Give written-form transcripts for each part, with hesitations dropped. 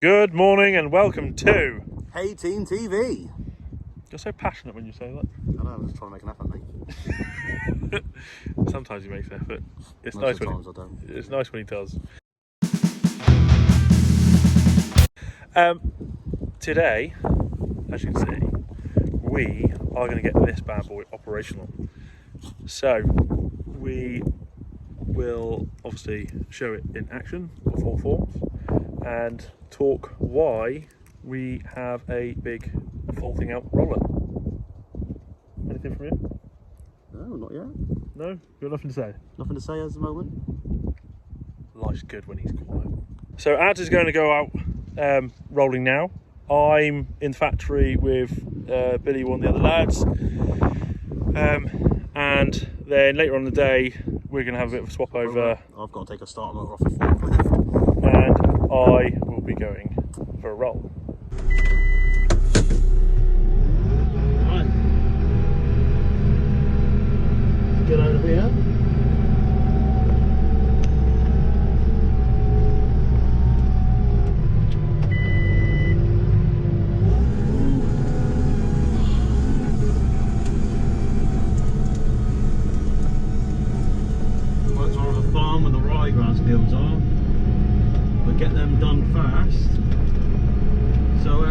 Good morning and welcome to... Hey Team TV! You're so passionate when you say that. I know, I'm just trying to make an effort, mate. Sometimes he makes an effort. It's Most nice of the when times I don't. it's nice when he does. Today, as you can see, we are going to get this bad boy operational. So we will obviously show it in action, of all forms, and talk why we have a big folding out roller. Anything from you? No, not yet. No? You got nothing to say? Nothing to say at the moment. Life's good when he's quiet. So Ad is going to go out rolling now. I'm in the factory with Billy, one of the other lads. And then later on in the day, we're going to have a bit of a swap over. I've got to take a starter motor off the forklift. And I will be going for a roll. Right. Get out of here. Works on a farm where the ryegrass fields are. But get them done fast. So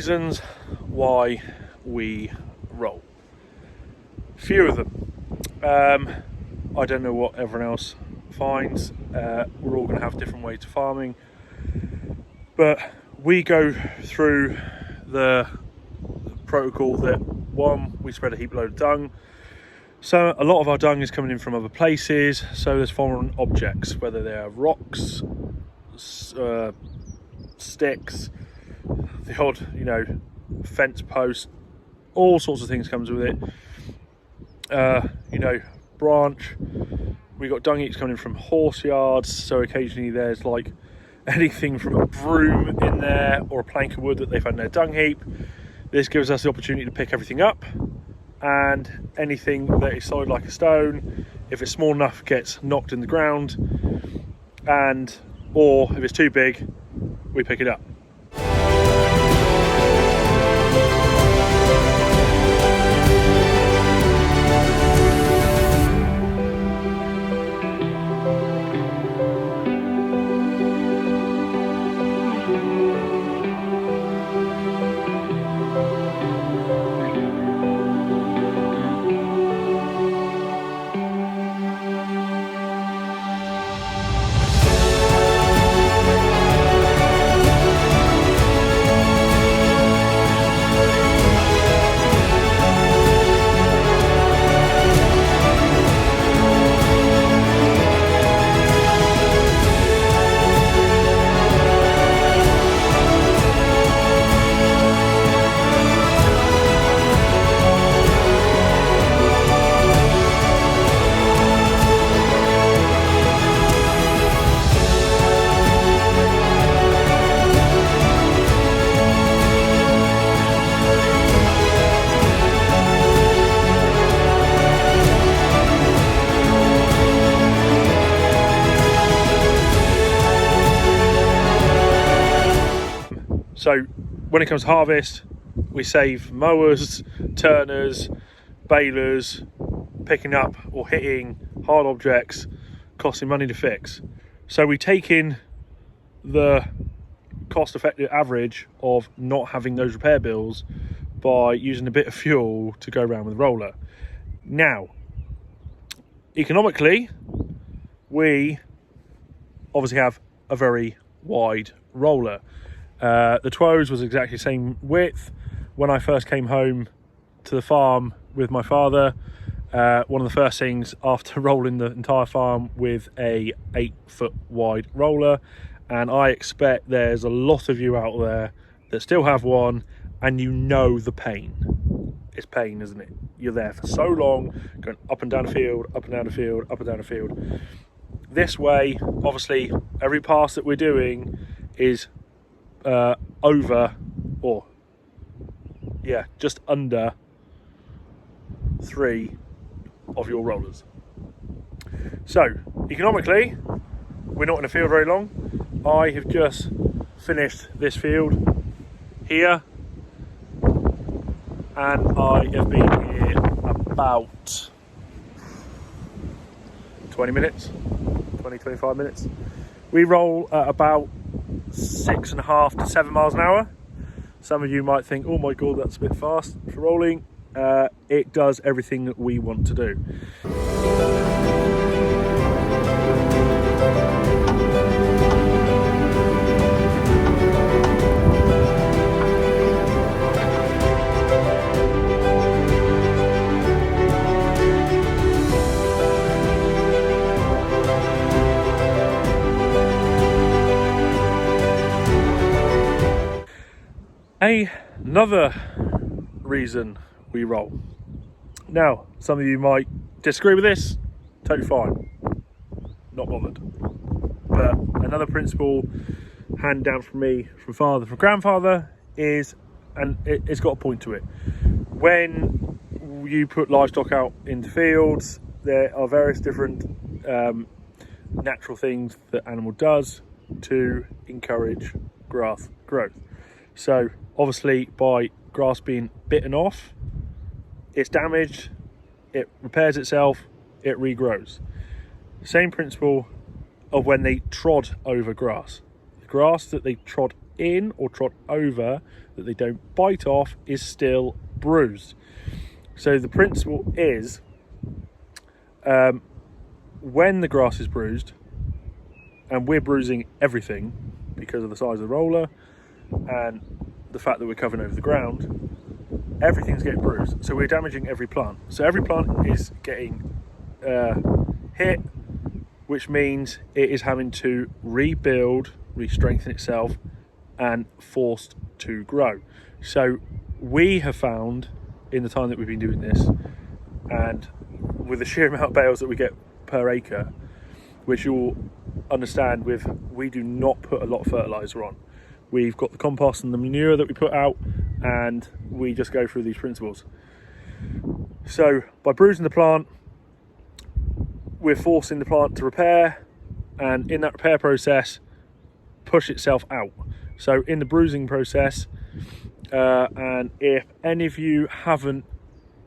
reasons why we roll. Few of them. I don't know what everyone else finds. We're all going to have different ways of farming, but we go through the protocol that, one, we spread a heap load of dung. So a lot of our dung is coming in from other places, so there's foreign objects, whether they are rocks, sticks, the odd, fence post, all sorts of things comes with it. Branch. We got dung heaps coming in from horse yards, so occasionally there's like anything from a broom in there or a plank of wood that they've had in their dung heap. This gives us the opportunity to pick everything up, and anything that is solid like a stone, if it's small enough, gets knocked in the ground, or if it's too big, we pick it up. So when it comes to harvest, we save mowers, turners, balers, picking up or hitting hard objects, costing money to fix. So we take in the cost-effective average of not having those repair bills by using a bit of fuel to go around with the roller. Now, economically, we obviously have a very wide roller. The Twos was exactly the same width. When I first came home to the farm with my father, one of the first things after rolling the entire farm with a 8-foot wide roller, and I expect there's a lot of you out there that still have one, and you know the pain. It's pain, isn't it? You're there for so long, going up and down the field, up and down the field, up and down the field. This way, obviously, every pass that we're doing is just under 3 of your rollers. So economically, we're not in the field very long. I have just finished this field here, and I have been here about 25 minutes. We roll at about 6.5 to 7 miles an hour. Some of you might think, oh my god, that's a bit fast for rolling. It does everything that we want to do. Another reason we roll. Now, some of you might disagree with this, totally fine, not bothered. But another principle handed down from me, from father, from grandfather is, and it's got a point to it, when you put livestock out into fields, there are various different natural things that animal does to encourage grass growth. So obviously by grass being bitten off, it's damaged, it repairs itself, it regrows. Same principle of when they trod over grass. The grass that they trod in or trod over that they don't bite off is still bruised. So the principle is, when the grass is bruised, and we're bruising everything because of the size of the roller and the fact that we're covering over the ground, everything's getting bruised. So we're damaging every plant. So every plant is getting hit, which means it is having to rebuild, re-strengthen itself, and forced to grow. So we have found, in the time that we've been doing this, and with the sheer amount of bales that we get per acre, which you'll understand with, we do not put a lot of fertilizer on. We've got the compost and the manure that we put out, and we just go through these principles. So by bruising the plant, we're forcing the plant to repair, and in that repair process, push itself out. So in the bruising process, and if any of you haven't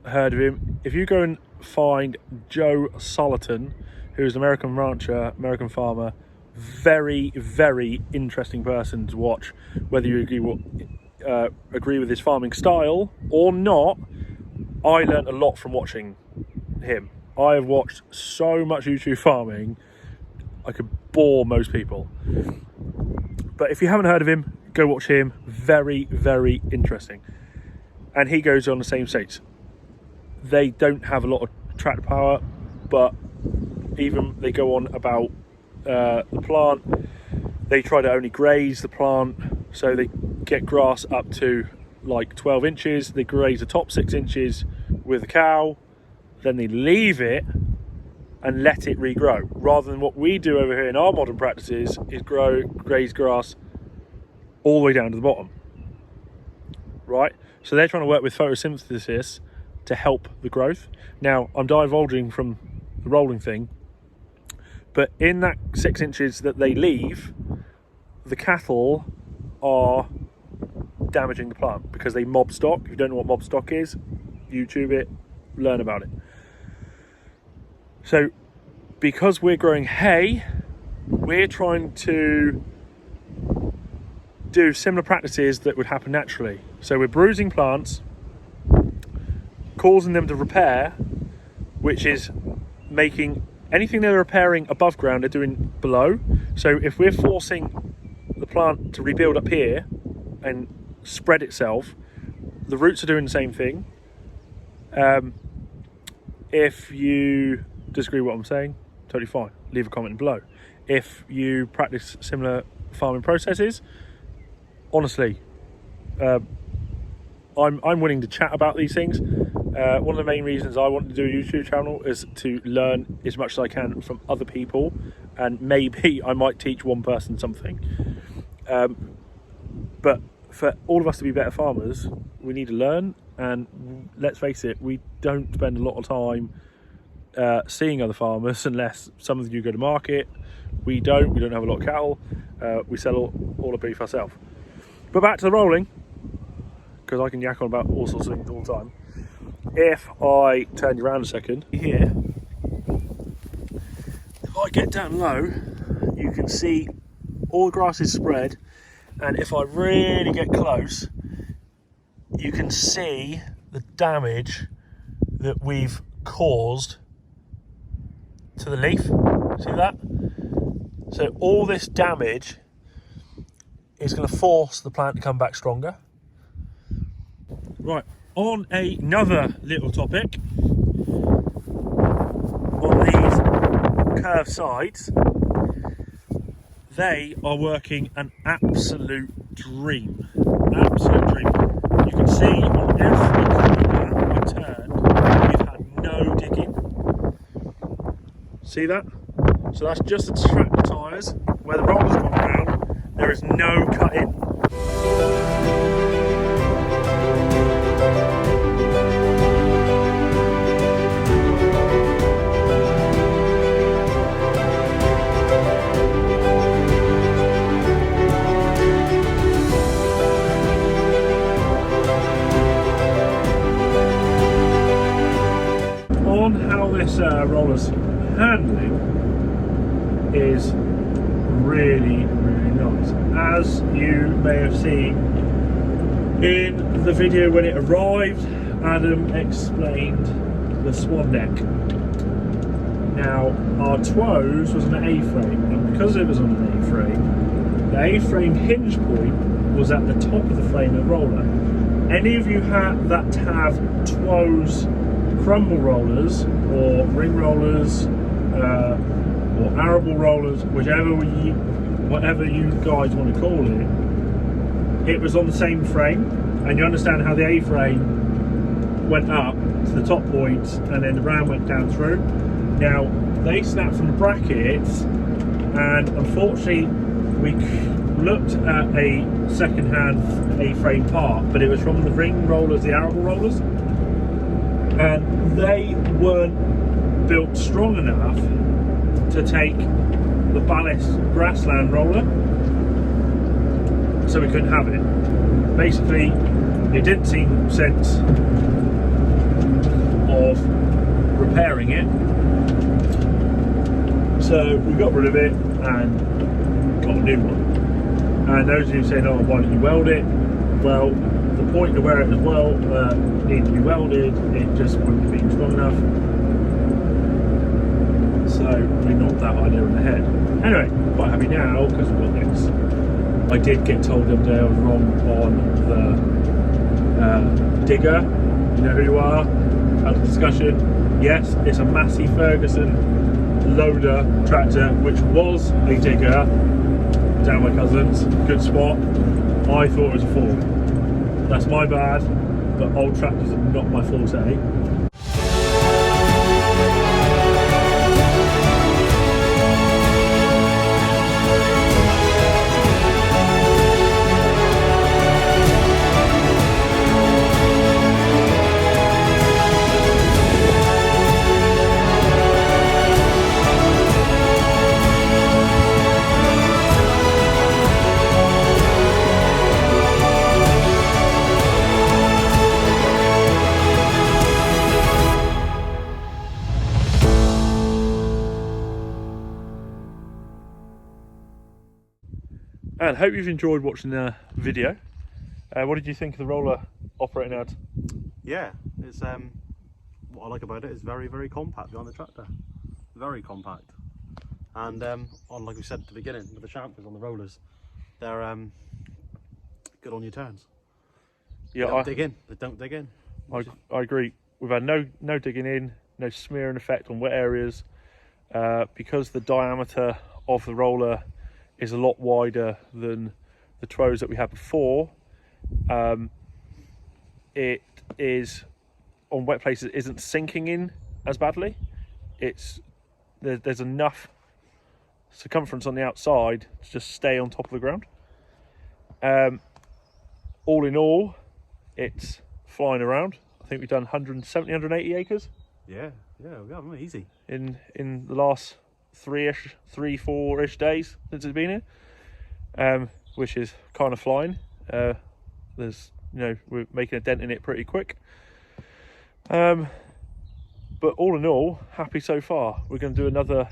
heard of him, if you go and find Joe Soliton, who's an American rancher, American farmer, very, very interesting person to watch, whether you agree with his farming style or not. I learned a lot from watching him. I have watched so much YouTube farming, I could bore most people. But if you haven't heard of him, go watch him. Very, very interesting. And he goes on the same states. They don't have a lot of tractor power, but even they go on about the plant. They try to only graze the plant, so they get grass up to like 12 inches. They graze the top 6 inches with a cow, then they leave it and let it regrow, rather than what we do over here in our modern practices is graze grass all the way down to the bottom, right? So they're trying to work with photosynthesis to help the growth. Now I'm divulging from the rolling thing, but in that 6 inches that they leave, the cattle are damaging the plant because they mob stock. If you don't know what mob stock is, YouTube it, learn about it. So because we're growing hay, we're trying to do similar practices that would happen naturally. So we're bruising plants, causing them to repair, which is making anything they're repairing above ground, they're doing below. So if we're forcing the plant to rebuild up here and spread itself, the roots are doing the same thing. If you disagree with what I'm saying, totally fine, leave a comment below. If you practice similar farming processes, honestly, I'm willing to chat about these things. One of the main reasons I want to do a YouTube channel is to learn as much as I can from other people, and maybe I might teach one person something. But for all of us to be better farmers, we need to learn, and let's face it, we don't spend a lot of time seeing other farmers unless some of you go to market. We don't have a lot of cattle. We sell all the beef ourselves. But back to the rolling, because I can yak on about all sorts of things all the time. If I turn you around a second, here, if I get down low, you can see all the grass is spread, and if I really get close, you can see the damage that we've caused to the leaf. See that? So all this damage is going to force the plant to come back stronger. Right, on another little topic, on these curved sides, they are working an absolute dream. Absolute dream. You can see on every corner I turned, we've had no digging. See that? So that's just the tractor tyres. Where the roller's gone around, there is no cutting. On how this roller's handling is really, really nice. As you may have seen in the video when it arrived, Adam explained the swan neck. Now, our Twos was an A-frame, and because it was on an A-frame, the A-frame hinge point was at the top of the frame of the roller. Any of you that have Twos crumble rollers, or ring rollers, or arable rollers, whatever you guys want to call it, it was on the same frame, and you understand how the A-frame went up to the top point and then the ram went down through. Now, they snapped from the brackets, and unfortunately we looked at a second-hand A-frame part, but it was from the ring rollers, the arable rollers, and they weren't built strong enough to take the ballast grassland roller, so we couldn't have it. Basically, it didn't seem sense of repairing it, so we got rid of it and got a new one. And those of you saying, oh, why don't you weld it? Well, the point of where it was needed to be welded, it just wouldn't have been strong enough. So we knocked that idea on the head. Anyway, quite happy now because we've got this. I did get told the other day I was wrong on the digger. You know who you are? Had a discussion. Yes, it's a Massey Ferguson loader tractor, which was a digger down my cousin's. Good spot. I thought it was a Ford. That's my bad, but old tractors are not my forte. And hope you've enjoyed watching the video. What did you think of the roller operating out? Yeah, it's what I like about it is very, very compact behind the tractor. Very compact. And on, like we said at the beginning, with the chamfers on the rollers, they're good on your turns. Yeah, they don't dig in. They don't dig in. I agree. We've had no digging in, no smearing effect on wet areas, because the diameter of the roller is a lot wider than the Twos that we had before. It is on wet places isn't sinking in as badly. There's enough circumference on the outside to just stay on top of the ground. All in all, it's flying around. I think we've done 170, 180 acres. Yeah, we have easy in the last 3-4-ish days since it's been here, which is kind of flying. We're making a dent in it pretty quick. But all in all, happy so far. We're going to do another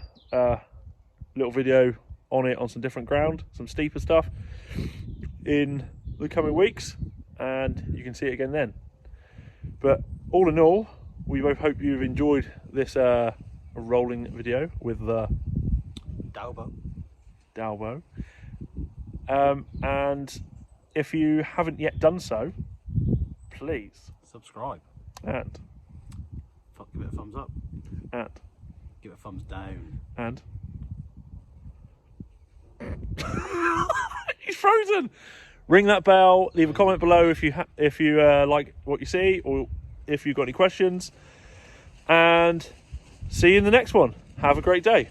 little video on it on some different ground, some steeper stuff in the coming weeks, and you can see it again then. But all in all, we both hope you've enjoyed this rolling video with the Dalbo. And if you haven't yet done so, please subscribe and give it a thumbs up and give it a thumbs down and he's frozen. Ring that bell, leave a comment below if you like what you see, or if you've got any questions, and see you in the next one. Have a great day.